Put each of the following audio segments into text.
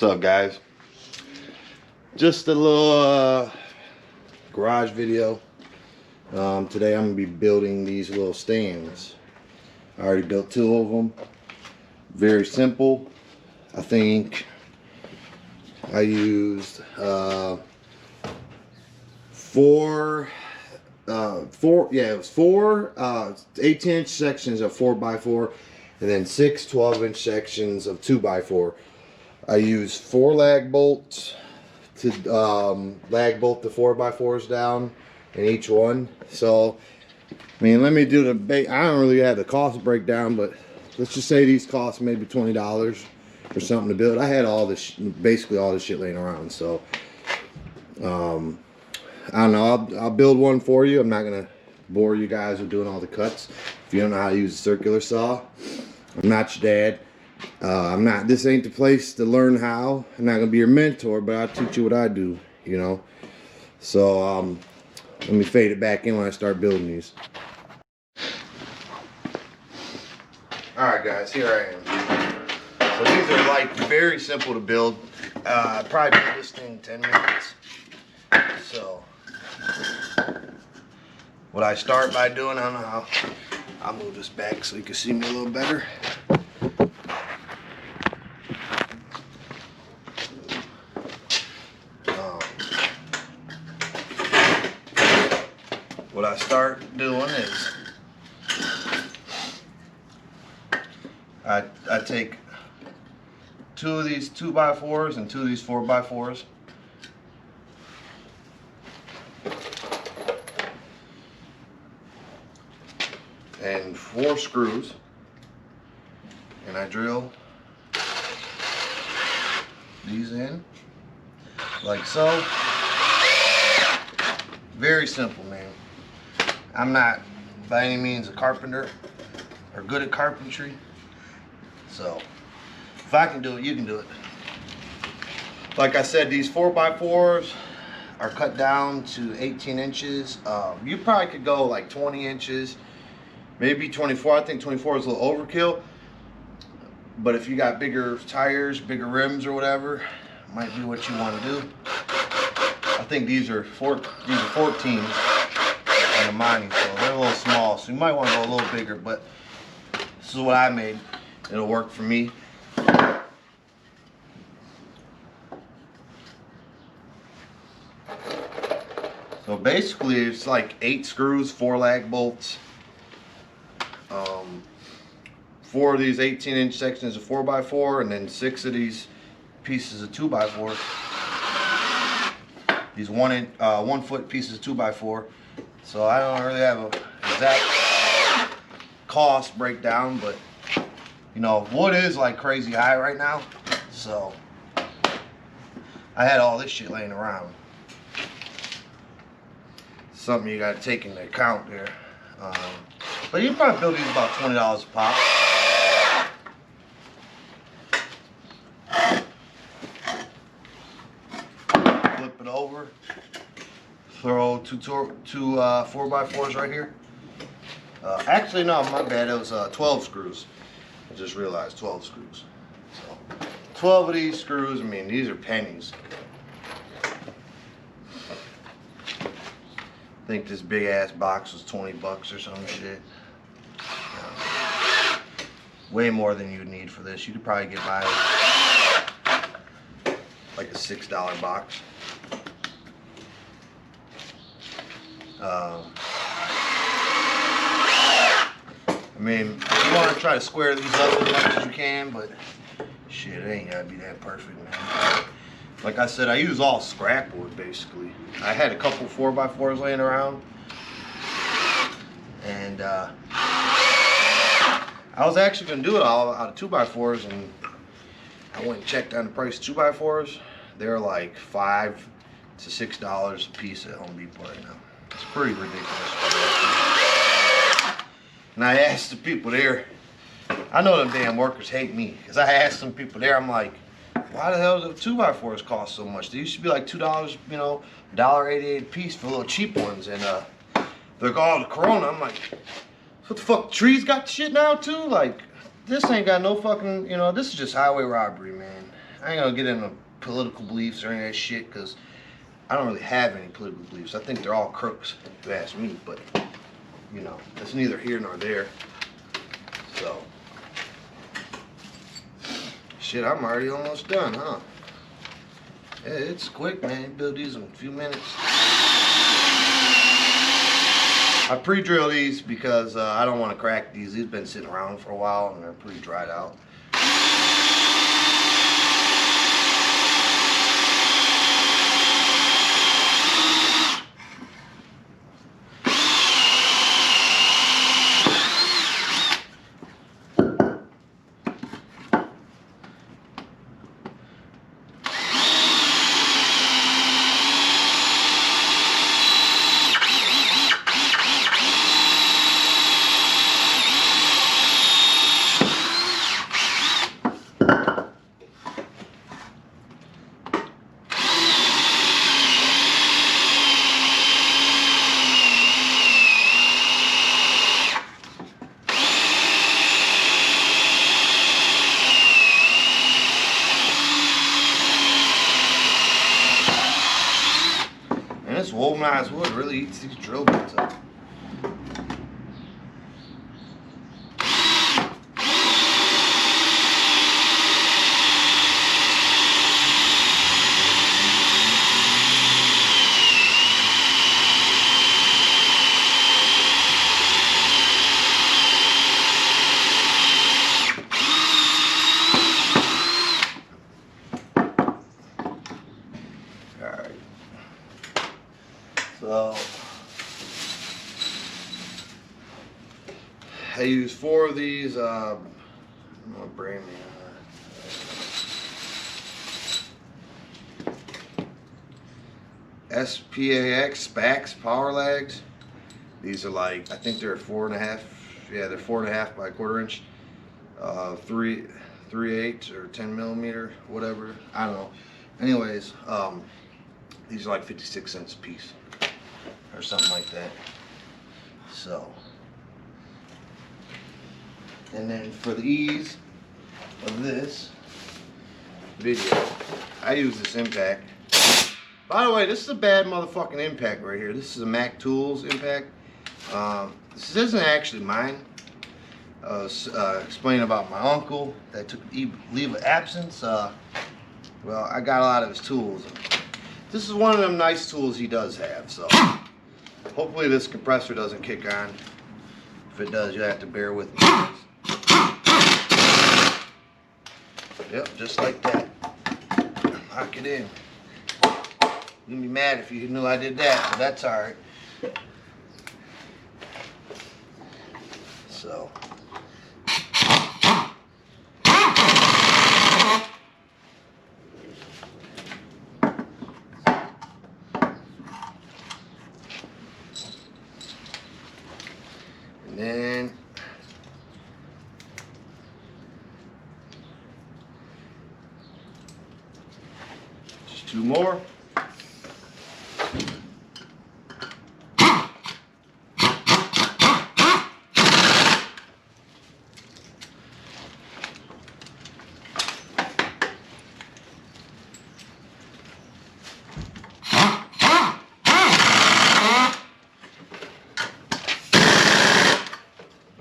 What's up, guys? Just a little garage video. Today I'm gonna be building these little stands. I already built 2 of them. Very simple. I think I used 4 18-inch sections of 4x4 and then 6 12-inch sections of 2x4. I used 4 lag bolts to lag bolt the 4x4s down in each one. So I mean, let me do the I don't really have the cost breakdown, but let's just say these cost maybe $20 for something to build. I had all this, basically all this shit laying around. So I don't know, I'll build one for you. I'm not gonna bore you guys with doing all the cuts. If you don't know how to use a circular saw, I'm not your dad. This ain't the place to learn how. I'm not gonna be your mentor, but I'll teach you what I do, you know. So let me fade it back in when I start building these. Alright guys, here I am. So these are like very simple to build. Probably build this thing in 10 minutes. So what I start by doing, I don't know how, I'll move this back so you can see me a little better. What I start doing is I take 2 of these 2x4s and 2 of these 4x4s. And 4 screws, and I drill these in like so. Very simple, man. I'm not by any means a carpenter or good at carpentry, so if I can do it, you can do it. Like I said, these 4x4s are cut down to 18 inches. You probably could go like 20 inches, maybe 24. I think 24 is a little overkill, but if you got bigger tires, bigger rims or whatever, might be what you want to do. I think these are 14s on the mining, so they're a little small, so you might want to go a little bigger, but this is what I made. It'll work for me. So basically it's like 8 screws, 4 lag bolts, 4 of these 18-inch sections of 4x4, and then 6 of these pieces of 2x4. These 1 foot pieces of 2x4. So I don't really have an exact cost breakdown, but you know, wood is like crazy high right now, so I had all this shit laying around. Something you got to take into account there. But you can probably build these about $20 a pop. Flip it over. Throw two 4x4s right here. Actually, no, my bad. It was 12 screws. I just realized 12 screws. So 12 of these screws. I mean, these are pennies. I think this big ass box was 20 bucks or some shit. Way more than you'd need for this. You could probably get by like a $6 box. I mean, you want to try to square these up as much as you can, but shit, it ain't gotta be that perfect, man. Like I said, I use all scrap wood basically. I had a couple 4x4s laying around, and I was actually gonna do it all out of 2x4s, and I went and checked on the price of 2x4s. They're like $5 to $6 a piece at Home Depot right now. It's pretty ridiculous. And I asked the people there, I know them damn workers hate me, because I asked some people there, I'm like, why the hell do 2x4s cost so much? They used to be like $2, you know, $1.88 a piece for little cheap ones, and they're like, oh, the Corona. I'm like, what the fuck, trees got shit now too? Like, this ain't got no fucking, you know, this is just highway robbery, man. I ain't gonna get into political beliefs or any of that shit, because I don't really have any political beliefs. I think they're all crooks, if you ask me, but, you know, it's neither here nor there. So, shit, I'm already almost done, huh? Yeah, it's quick, man. You build these in a few minutes. I pre-drill these because I don't want to crack these. These have been sitting around for a while and they're pretty dried out. And this wovenized wood really eats these drill bits up. Alright. So I use 4 of these. I don't know what brand they are. SPAX power lags. These are like, I think they're 4.5. Yeah, they're 4.5 by 1/4 inch. 3/8 or 10 millimeter, whatever. I don't know. Anyways, these are like 56 cents a piece or something like that. So, and then for the ease of this video, I use this impact. By the way, this is a bad motherfucking impact right here. This is a Mac Tools impact. This isn't actually mine. I was explaining about my uncle that took leave of absence. Well, I got a lot of his tools. This is one of them nice tools he does have, so hopefully this compressor doesn't kick on. If it does, you'll have to bear with me. Yep, just like that. Lock it in. You'd be mad if you knew I did that, but that's alright. So. And then just 2 more.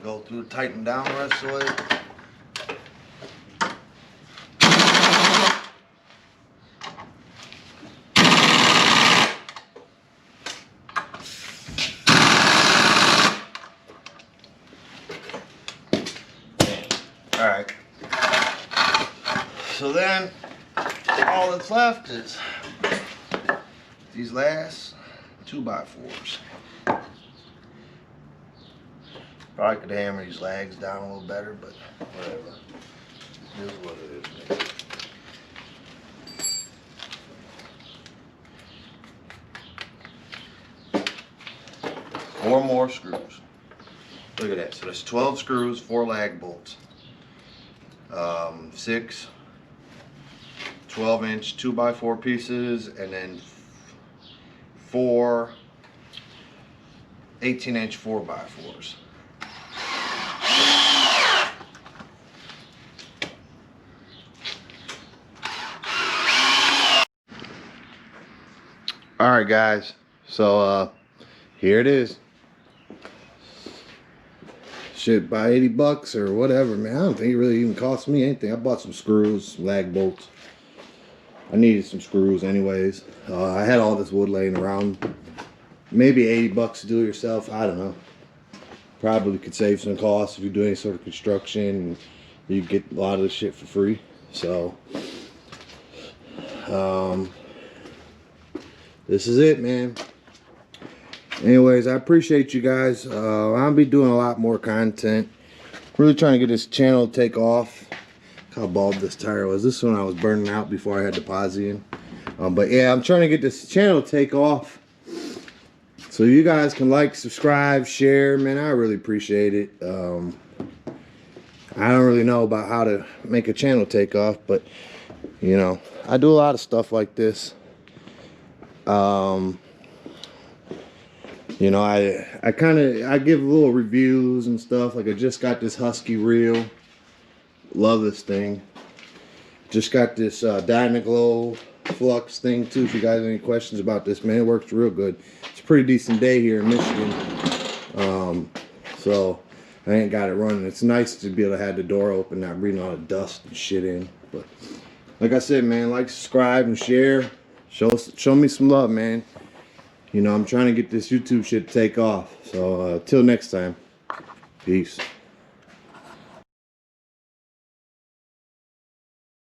Go through, tighten down the rest of the way. Alright. So then, all that's left is these last 2x4s. Probably could hammer these lags down a little better, but whatever. It is what it is. 4 more screws. Look at that. So there's 12 screws, 4 lag bolts. 6 12-inch 2x4 pieces, and then 4 18-inch 4x4s. Alright guys, so here it is. Shit, by 80 bucks or whatever, man. I don't think it really even cost me anything. I bought some screws, some lag bolts. I needed some screws anyways. I had all this wood laying around. Maybe 80 bucks to do it yourself. I don't know. Probably could save some costs if you do any sort of construction. You get a lot of this shit for free. So, this is it, man. Anyways, I appreciate you guys. I'll be doing a lot more content. Really trying to get this channel to take off. Look how bald this tire was. This one I was burning out before I had deposit in. But yeah, I'm trying to get this channel to take off. So you guys can like, subscribe, share. Man, I really appreciate it. I don't really know about how to make a channel take off, but you know, I do a lot of stuff like this. You know, I give little reviews and stuff. Like I just got this Husky reel. Love this thing. Just got this Dynaglow flux thing too. If you guys have any questions about this, man, it works real good. It's a pretty decent day here in Michigan. So I ain't got it running. It's nice to be able to have the door open, not breathing all the dust and shit in. But like I said, man, like, subscribe, and share. Show me some love, man. You know, I'm trying to get this YouTube shit to take off. So, till next time. Peace.